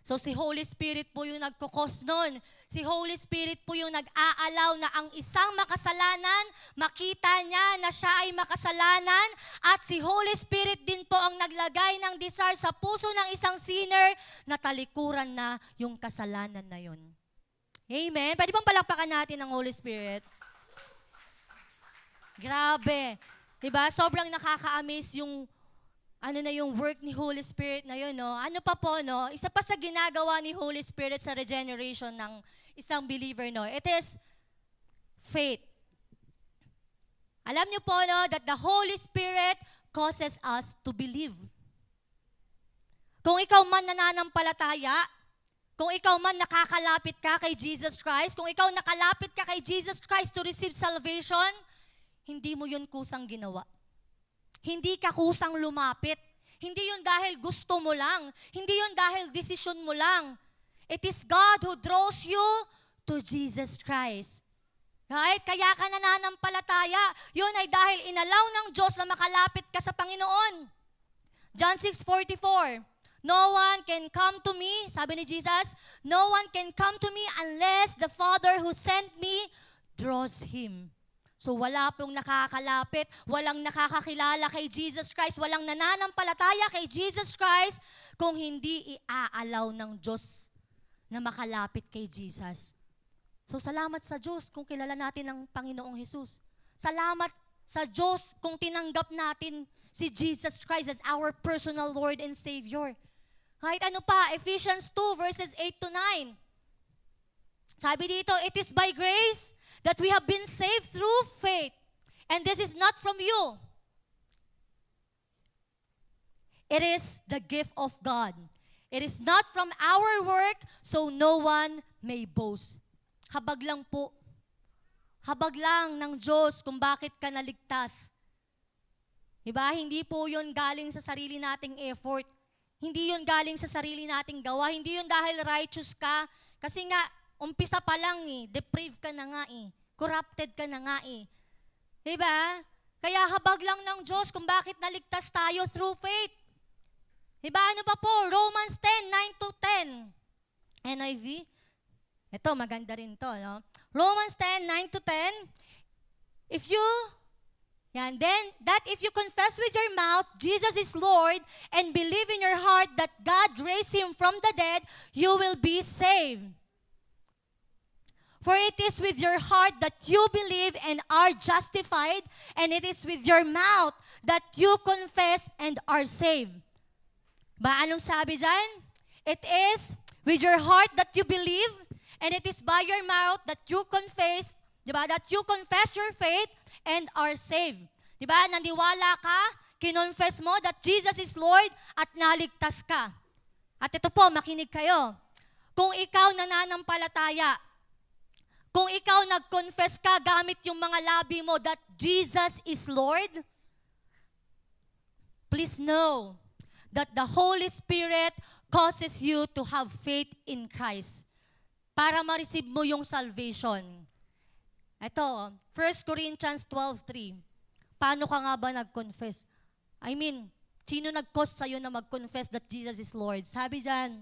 So si Holy Spirit po yung nagkukos nun. Si Holy Spirit po yung nag-aalaw na ang isang makasalanan, makita niya na siya ay makasalanan, at si Holy Spirit din po ang naglagay ng desire sa puso ng isang sinner na talikuran na yung kasalanan na yun. Amen? Pwede bang palakpakan natin ang Holy Spirit? Grabe. Diba? Sobrang nakaka-amaze yung yung work ni Holy Spirit na yun, no? Ano pa po, no? Isa pa sa ginagawa ni Holy Spirit sa regeneration ng isang believer, no? It is faith. Alam niyo po, no, that the Holy Spirit causes us to believe. Kung ikaw man nananampalataya, kung ikaw man nakakalapit ka kay Jesus Christ, kung ikaw nakalapit ka kay Jesus Christ to receive salvation, hindi mo yun kusang ginawa. Hindi ka kusang lumapit. Hindi yun dahil gusto mo lang. Hindi yun dahil desisyon mo lang. It is God who draws you to Jesus Christ. Right? Kaya ka nananampalataya. Yun ay dahil inalaw ng Diyos na makalapit ka sa Panginoon. John 6:44. No one can come to me, sabi ni Jesus, no one can come to me unless the Father who sent me draws him. So wala pong nakakalapit, walang nakakakilala kay Jesus Christ, walang nananampalataya kay Jesus Christ kung hindi iaalaw ng Diyos na makalapit kay Jesus. So salamat sa Diyos kung kilala natin ang Panginoong Jesus. Salamat sa Diyos kung tinanggap natin si Jesus Christ as our personal Lord and Savior. Kahit ano pa, Ephesians 2 verses 8-9. Sabi dito, it is by grace that we have been saved through faith. And this is not from you. It is the gift of God. It is not from our work, so no one may boast. Habag lang po. Habag lang ng Diyos kung bakit ka naligtas. Diba? Hindi po yun galing sa sarili nating effort. Hindi yun galing sa sarili nating gawa. Hindi yun dahil righteous ka. Kasi nga, umpisa pa lang depraved ka na nga corrupted ka na nga Diba? Kaya habag lang ng Diyos kung bakit naligtas tayo through faith. Diba? Ano pa po? Romans 10:9-10. NIV. Ito, maganda rin to, no? Romans 10:9-10. If you confess with your mouth Jesus is Lord and believe in your heart that God raised him from the dead, you will be saved. For it is with your heart that you believe and are justified, and it is with your mouth that you confess and are saved. Ba, anong sabi dyan? It is with your heart that you believe, and it is by your mouth that you confess, diba? That you confess your faith and are saved. Diba? Nandiwala ka, kinonfess mo that Jesus is Lord at naligtas ka. At ito po, makinig kayo. Kung ikaw nananampalataya, kung ikaw nag-confess ka gamit yung mga labi mo that Jesus is Lord, please know that the Holy Spirit causes you to have faith in Christ para ma-receive mo yung salvation. Ito, 1 Corinthians 12:3. Paano ka nga ba nag-confess? I mean, sino nag-cause sa'yo na mag-confess that Jesus is Lord? Sabi dyan,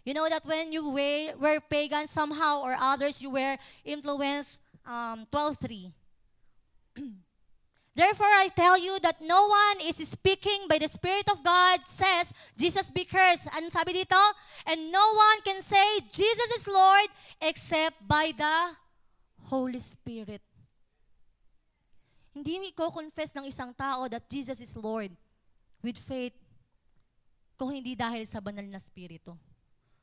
you know that when you were pagan somehow or others, you were influenced, 12:3. Therefore, I tell you that no one is speaking by the Spirit of God says, Jesus be cursed. Ano sabi dito? And no one can say, Jesus is Lord, except by the Holy Spirit. Hindi ko confess ng isang tao that Jesus is Lord with faith kung hindi dahil sa banal na Espiritu.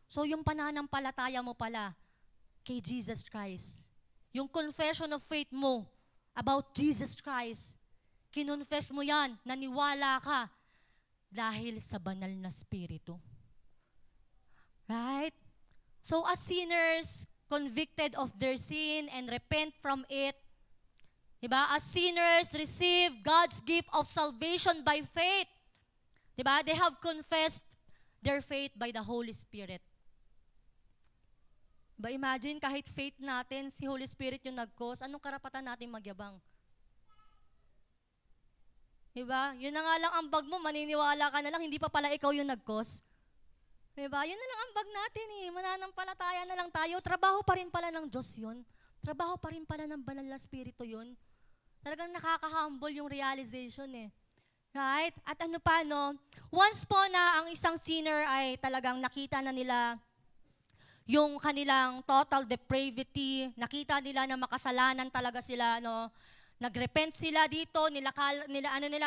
So, yung pananampalataya mo pala kay Jesus Christ, yung confession of faith mo about Jesus Christ, kinonfess mo yan, naniwala ka dahil sa banal na Espiritu. Right? So as sinners convicted of their sin and repent from it, diba? As sinners receive God's gift of salvation by faith. Diba? They have confessed their faith by the Holy Spirit. Diba? Imagine kahit faith natin, si Holy Spirit yung nag-cause, anong karapatan natin magyabang? Diba? Yun na nga lang ang bag mo, maniniwala ka na lang, hindi pa pala ikaw yung nag-cause. Diba? Yun na lang ang bag natin mananampalataya na lang tayo. Trabaho pa rin pala ng Diyos yun. Trabaho pa rin pala ng banal na Espiritu yun. Talagang nakaka-humble yung realization Right? At ano pa, no? Once po na ang isang sinner ay talagang nakita na nila yung kanilang total depravity, nakita nila na makasalanan talaga sila, no? Nagrepent sila dito,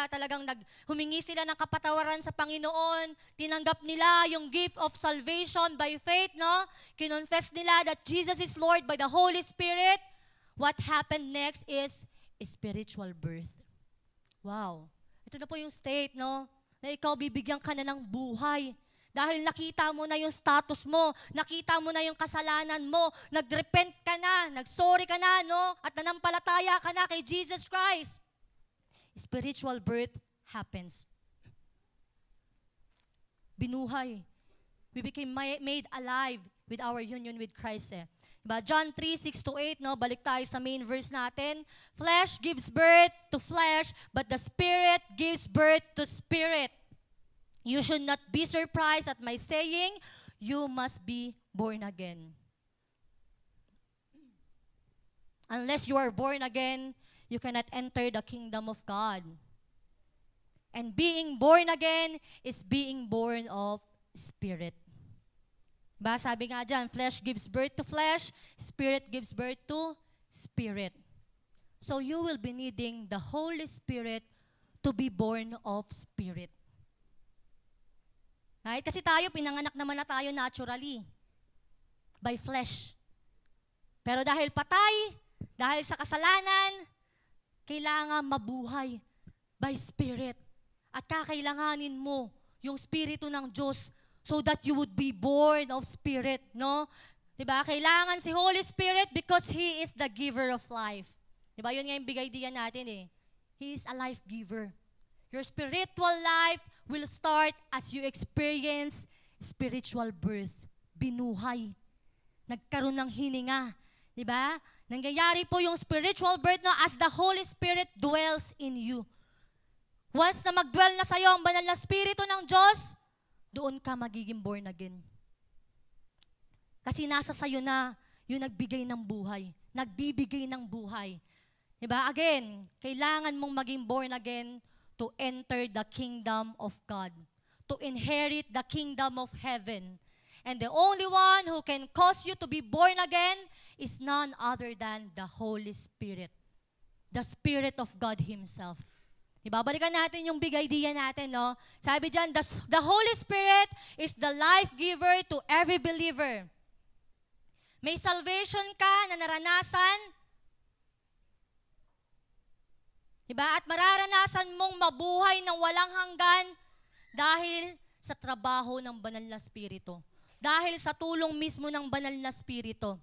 talagang humingi sila ng kapatawaran sa Panginoon, tinanggap nila yung gift of salvation by faith, no? Kinonfess nila that Jesus is Lord by the Holy Spirit. What happened next is spiritual birth. Wow. Ito na po yung state, no? Na ikaw bibigyan ka na ng buhay. Dahil nakita mo na yung status mo, nakita mo na yung kasalanan mo, nagrepent ka na, nagsorry ka na, no? At nanampalataya ka na kay Jesus Christ. Spiritual birth happens. Binuhay. We became made alive with our union with Christ. Diba? John 3:6-8, no? Balik tayo sa main verse natin. Flesh gives birth to flesh, but the Spirit gives birth to spirit. You should not be surprised at my saying, you must be born again. Unless you are born again, you cannot enter the kingdom of God. And being born again is being born of Spirit. Ba, sabi nga dyan, flesh gives birth to flesh, Spirit gives birth to spirit. So you will be needing the Holy Spirit to be born of Spirit. Right? Kasi tayo, pinanganak naman na tayo naturally. By flesh. Pero dahil patay, dahil sa kasalanan, kailangan mabuhay by Spirit. At kakailanganin mo yung Espiritu ng Diyos so that you would be born of Spirit, no? Diba? Kailangan si Holy Spirit because He is the giver of life. Diba? Yun nga yung big idea natin eh. He is a life giver. Your spiritual life will start as you experience spiritual birth. Binuhay. Nagkaroon ng hininga. Diba? Nangyayari po yung spiritual birth no, as the Holy Spirit dwells in you. Once na mag-dwell na sa'yo ang banal na Espiritu ng Diyos, doon ka magiging born again. Kasi nasa sa'yo na yung nagbigay ng buhay. Nagbibigay ng buhay. Diba? Again, kailangan mong maging born again to enter the kingdom of God. To inherit the kingdom of heaven. And the only one who can cause you to be born again is none other than the Holy Spirit. The Spirit of God Himself. Ibabalikan natin yung big idea natin, no? Sabi dyan, the Holy Spirit is the life giver to every believer. May salvation ka na naranasan, diba? At mararanasan mong mabuhay ng walang hanggan dahil sa trabaho ng banal na Espiritu. Dahil sa tulong mismo ng banal na Espiritu.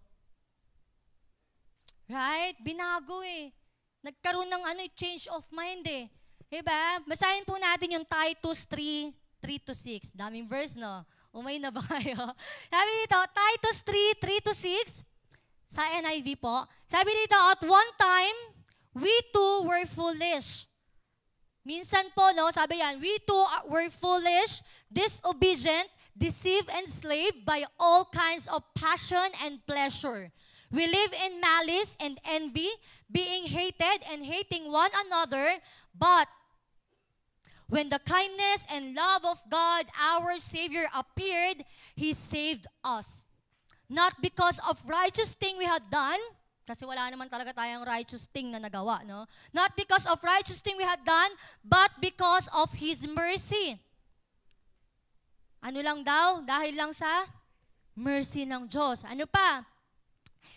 Right? Binago eh. Nagkaroon ng change of mind eh. Diba? Basahin po natin yung Titus 3:3-6. Daming verse, no? Umay na ba kayo? Sabi dito, Titus 3:3-6, sa NIV po. Sabi dito, at one time, we too were foolish. Minsan po, no, sabi yan, we too were foolish, disobedient, deceived, and enslaved by all kinds of passion and pleasure. We live in malice and envy, being hated and hating one another, but when the kindness and love of God, our Savior, appeared, He saved us. Not because of righteous thing we had done, kasi wala naman talaga tayong righteous thing na nagawa, no? Not because of righteous thing we had done, but because of His mercy. Ano lang daw? Dahil lang sa mercy ng Diyos. Ano pa?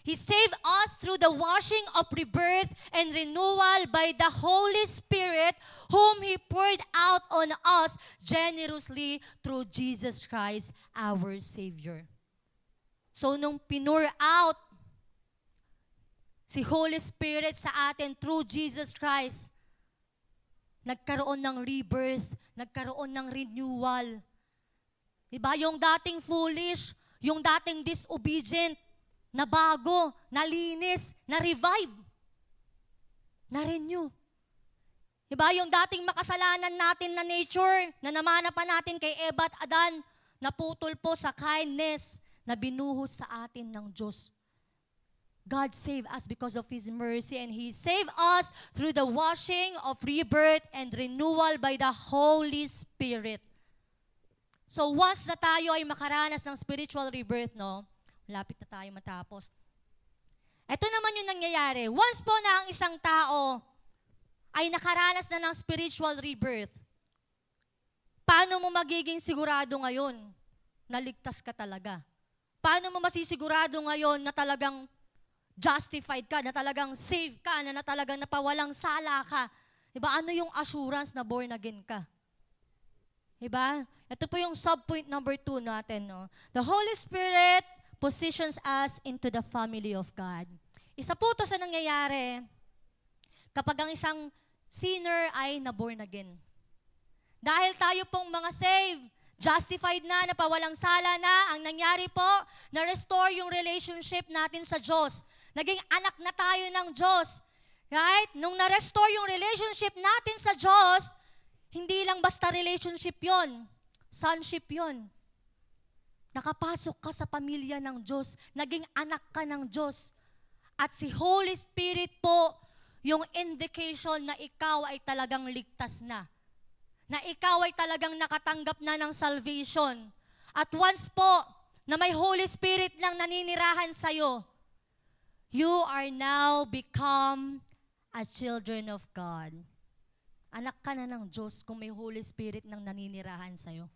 He saved us through the washing of rebirth and renewal by the Holy Spirit, whom He poured out on us generously through Jesus Christ, our Savior. So, nung pinur out si Holy Spirit sa atin through Jesus Christ, nagkaroon ng rebirth, nagkaroon ng renewal. Diba? Yung dating foolish, yung dating disobedient, na bago, nalinis, na-revive, na-renew. Diba? Yung dating makasalanan natin na nature, na namana pa natin kay Eva at Adan, naputol po sa kindness na binuhos sa atin ng Diyos. God saved us because of His mercy, and He saved us through the washing of rebirth and renewal by the Holy Spirit. So once na tayo ay makaranas ng spiritual rebirth, no? Lapit na tayo matapos. Ito naman yung nangyayari. Once po na ang isang tao ay nakaranas na ng spiritual rebirth, paano mo magiging sigurado ngayon na ligtas ka talaga? Paano mo masisigurado ngayon na talagang justified ka, na talagang saved ka, na talagang napawalang sala ka? Diba? Ano yung assurance na born again ka? Diba? Ito po yung subpoint number 2 natin. No? The Holy Spirit positions us into the family of God. Isa po ito sa nangyayari kapag ang isang sinner ay na-born again. Dahil tayo pong mga saved, justified na, napawalang sala na, ang nangyari po, na-restore yung relationship natin sa Diyos. Naging anak na tayo ng Diyos. Right? Nung na-restore yung relationship natin sa Diyos, hindi lang basta relationship yon, sonship yon. Nakapasok ka sa pamilya ng Diyos, naging anak ka ng Diyos. At si Holy Spirit po, yung indication na ikaw ay talagang ligtas na. Na ikaw ay talagang nakatanggap na ng salvation. At once po, na may Holy Spirit lang naninirahan sa'yo, you are now become a children of God. Anak ka na ng Diyos kung may Holy Spirit nang naninirahan sa'yo.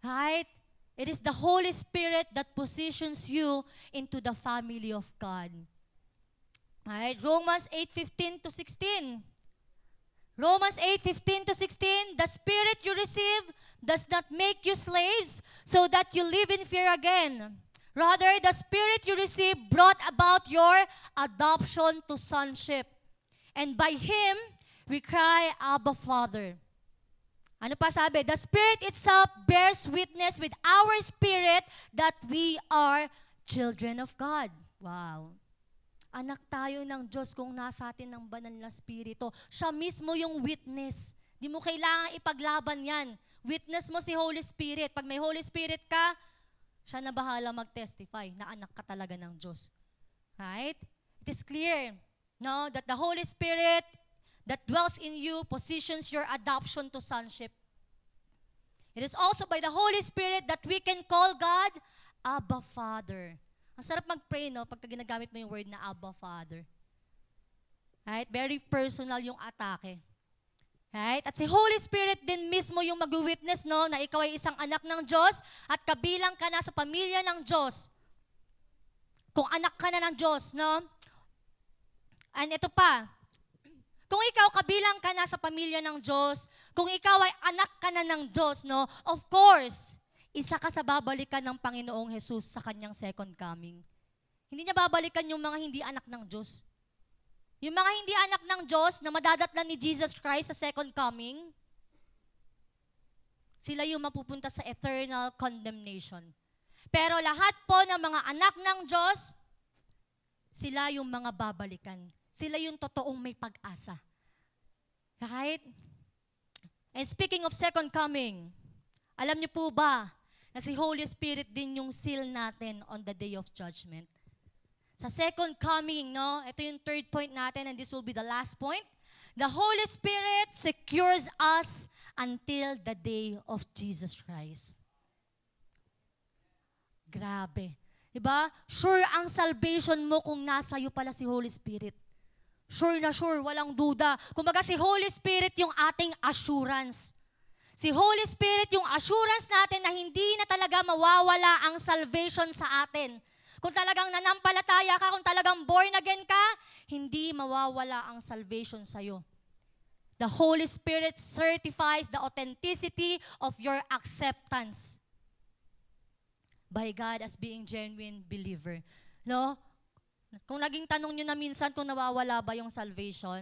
Right? It is the Holy Spirit that positions you into the family of God. Right? Romans 8:15-16. Romans 8:15-16, the Spirit you receive does not make you slaves so that you live in fear again. Rather, the Spirit you receive brought about your adoption to sonship. And by Him, we cry, Abba, Father. Ano pa sabi? The Spirit itself bears witness with our spirit that we are children of God. Wow. Anak tayo ng Diyos kung nasa atin ng banal na Espiritu. Siya mismo yung witness. Di mo kailangan ipaglaban yan. Witness mo si Holy Spirit. Pag may Holy Spirit ka, siya na bahala mag-testify na anak ka talaga ng Diyos. Right? It is clear, no, that the Holy Spirit that dwells in you positions your adoption to sonship. It is also by the Holy Spirit that we can call God Abba, Father. Ang sarap mag-pray, no, pagka ginagamit mo yung word na Abba, Father. Right? Very personal yung atake. Right? At si Holy Spirit din mismo yung mag-witness, no, na ikaw ay isang anak ng Diyos at kabilang ka na sa pamilya ng Diyos. Kung anak ka na ng Diyos, no? And ito pa, kung ikaw kabilang ka na sa pamilya ng Diyos, kung ikaw ay anak ka na ng Diyos, no, of course, isa ka sa babalikan ng Panginoong Jesus sa kanyang second coming. Hindi niya babalikan yung mga hindi anak ng Diyos. Yung mga hindi anak ng Diyos na madadatnan ni Jesus Christ sa second coming, sila yung mapupunta sa eternal condemnation. Pero lahat po ng mga anak ng Diyos, sila yung mga babalikan. Sila yung totoong may pag-asa. Right? And speaking of second coming, alam niyo po ba na si Holy Spirit din yung seal natin on the day of judgment? Sa second coming, no? Ito yung third point natin and this will be the last point. The Holy Spirit secures us until the day of Jesus Christ. Grabe. Diba? Sure ang salvation mo kung nasa iyo pala si Holy Spirit. Sure na sure, walang duda. Kumbaga si Holy Spirit yung ating assurance. Si Holy Spirit yung assurance natin na hindi na talaga mawawala ang salvation sa atin. Kung talagang nanampalataya ka, kung talagang born again ka, hindi mawawala ang salvation sa'yo. The Holy Spirit certifies the authenticity of your acceptance by God as being genuine believer. No? Kung naging tanong nyo na minsan kung nawawala ba yung salvation,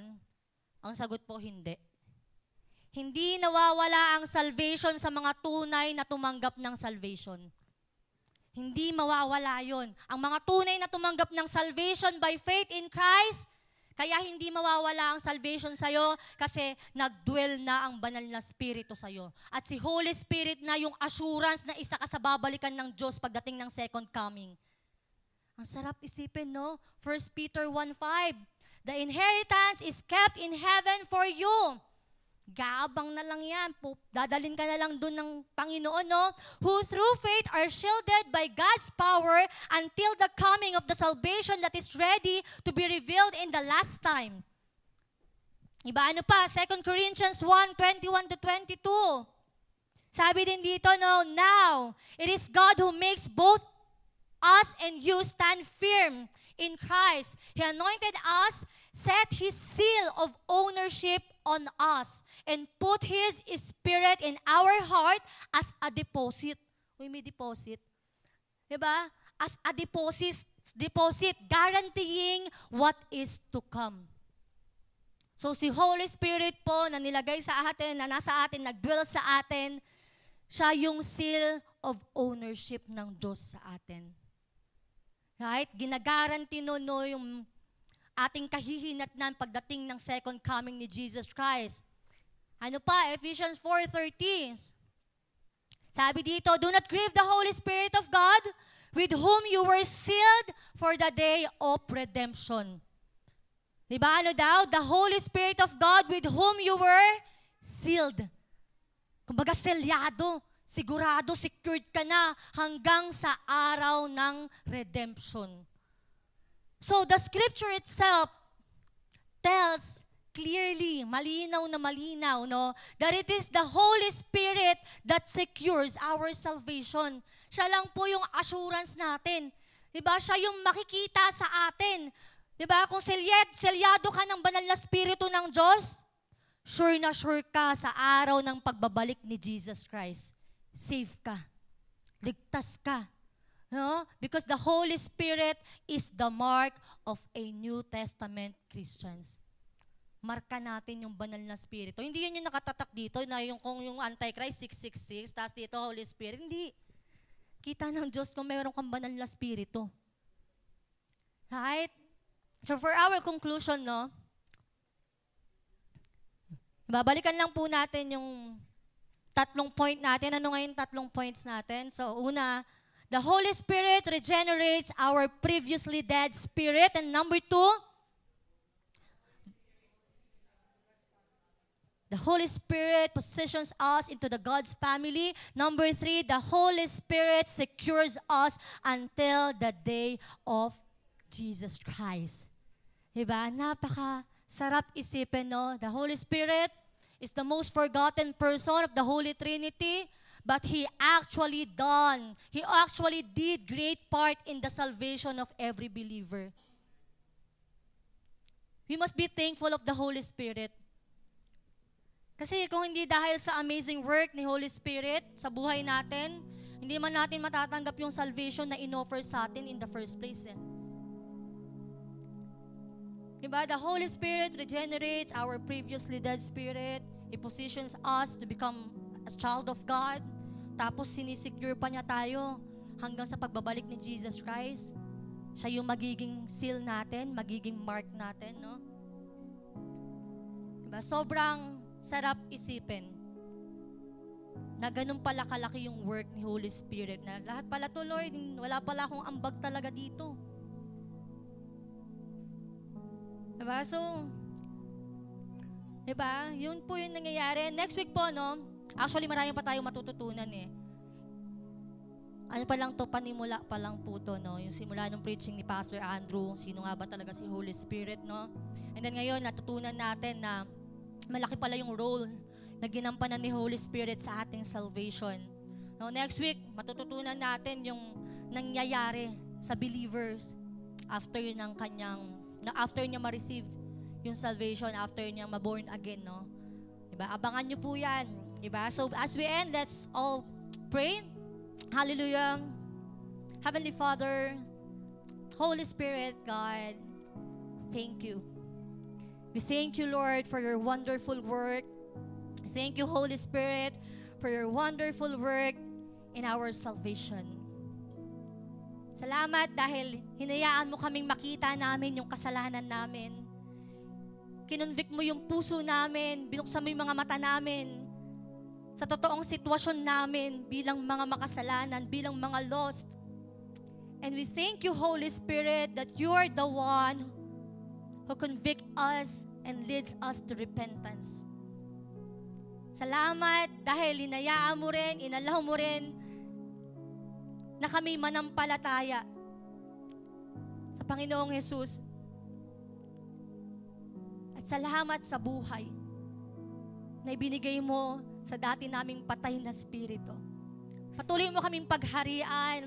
ang sagot po hindi. Hindi nawawala ang salvation sa mga tunay na tumanggap ng salvation. Hindi mawawala yun. Ang mga tunay na tumanggap ng salvation by faith in Christ, kaya hindi mawawala ang salvation sa'yo kasi nagdwell na ang banal na Espiritu sa'yo. At si Holy Spirit na yung assurance na isa ka sa babalikan ng Diyos pagdating ng second coming. Ang sarap isipin, no? 1 Peter 1:5, the inheritance is kept in heaven for you. Gaabang na lang yan. Dadalhin ka na lang dun ng Panginoon, no? Who through faith are shielded by God's power until the coming of the salvation that is ready to be revealed in the last time. Iba ano pa? 2 Corinthians 1:21-22. Sabi din dito, no? Now, it is God who makes both us and you stand firm in Christ. He anointed us, set His seal of ownership on us, and put His Spirit in our heart as a deposit. Uy, may deposit. Diba? As a deposit, guaranteeing what is to come. So si Holy Spirit po na nilagay sa atin, na nasa atin, nag-dwell sa atin, siya yung seal of ownership ng Diyos sa atin. Right? Ginagaranti no yung ating kahihinatnan pagdating ng second coming ni Jesus Christ. Ano pa? Ephesians 4:13. Sabi dito, do not grieve the Holy Spirit of God, with whom you were sealed for the day of redemption. Diba ano daw? The Holy Spirit of God with whom you were sealed. Kumbaga selyado. Sigurado, secured ka na hanggang sa araw ng redemption. So the scripture itself tells clearly, malinaw na malinaw, no, that it is the Holy Spirit that secures our salvation. Siya lang po yung assurance natin. Diba? Siya yung makikita sa atin. Diba? Kung selyado ka ng banal na Espiritu ng Diyos, sure na sure ka sa araw ng pagbabalik ni Jesus Christ. Safe ka. Ligtas ka. No? Because the Holy Spirit is the mark of a New Testament Christians. Marka natin yung banal na spirito. Hindi yun yung nakatatak dito na kung yung Antichrist 666, tapos dito Holy Spirit. Hindi. Kita ng Diyos kung mayroon kang banal na spirito. Right? So for our conclusion, no? Babalikan lang po natin yung tatlong point natin. Ano nga yung tatlong points natin? So una, the Holy Spirit regenerates our previously dead spirit. And number 2, the Holy Spirit positions us into the God's family. Number 3, the Holy Spirit secures us until the day of Jesus Christ. Diba? Napaka-sarap isipin, no? The Holy Spirit is the most forgotten person of the Holy Trinity, but He actually did great part in the salvation of every believer. We must be thankful of the Holy Spirit. Kasi kung hindi dahil sa amazing work ni Holy Spirit sa buhay natin, hindi man natin matatanggap yung salvation na in-offer sa atin in the first place. Diba? The Holy Spirit regenerates our previously dead spirit. He positions us to become a child of God. Tapos sinisecure pa niya tayo hanggang sa pagbabalik ni Jesus Christ. Siya yung magiging seal natin, magiging mark natin. No? Diba? Sobrang sarap isipin na ganun pala kalaki yung work ni Holy Spirit, na lahat pala to, Lord, wala pala akong ambag talaga dito. Diba? So, diba? Yun po yung nangyayari. Next week po, no? Actually, marami pa tayong matututunan eh. Ano pa lang to, panimula pa lang po to, no? Yung simula ng preaching ni Pastor Andrew, sino nga ba talaga si Holy Spirit, no? And then ngayon, natutunan natin na malaki pala yung role na ginampanan ni Holy Spirit sa ating salvation. No, next week, matututunan natin yung nangyayari sa believers after niya ma-receive yung salvation, after niya ma-born again, no? Diba? Abangan niyo po yan. Diba? So, as we end, let's all pray. Hallelujah. Heavenly Father, Holy Spirit, God, thank you. We thank you, Lord, for your wonderful work. Thank you, Holy Spirit, for your wonderful work in our salvation. Salamat dahil hinayaan mo kaming makita namin yung kasalanan namin. Kinonvict mo yung puso namin, binuksan mo yung mga mata namin sa totoong sitwasyon namin bilang mga makasalanan, bilang mga lost. And we thank you, Holy Spirit, that you are the one who convict us and leads us to repentance. Salamat dahil hinayaan mo rin, inalaw mo rin na kami manampalataya sa Panginoong Jesus. At salamat sa buhay na ibinigay mo sa dati naming patay na spirito. Patuloy mo kaming pagharian.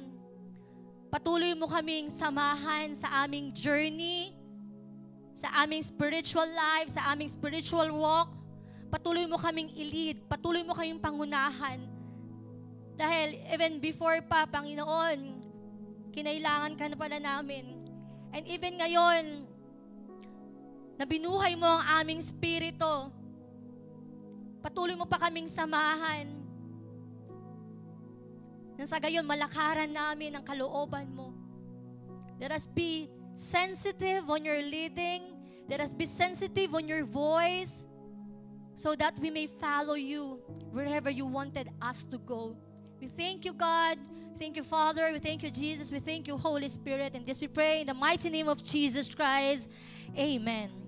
Patuloy mo kaming samahan sa aming journey, sa aming spiritual life, sa aming spiritual walk. Patuloy mo kaming i-lead. Patuloy mo kaming pangunahan. Dahil even before pa, Panginoon, kinailangan ka na pala namin. And even ngayon, na binuhay mo ang aming spirito, patuloy mo pa kaming samahan. Nang sa gayon, malakaran namin ang kalooban mo. Let us be sensitive on your leading. Let us be sensitive on your voice so that we may follow you wherever you wanted us to go. We thank you, God. We thank you, Father. We thank you, Jesus. We thank you, Holy Spirit. And this we pray in the mighty name of Jesus Christ. Amen.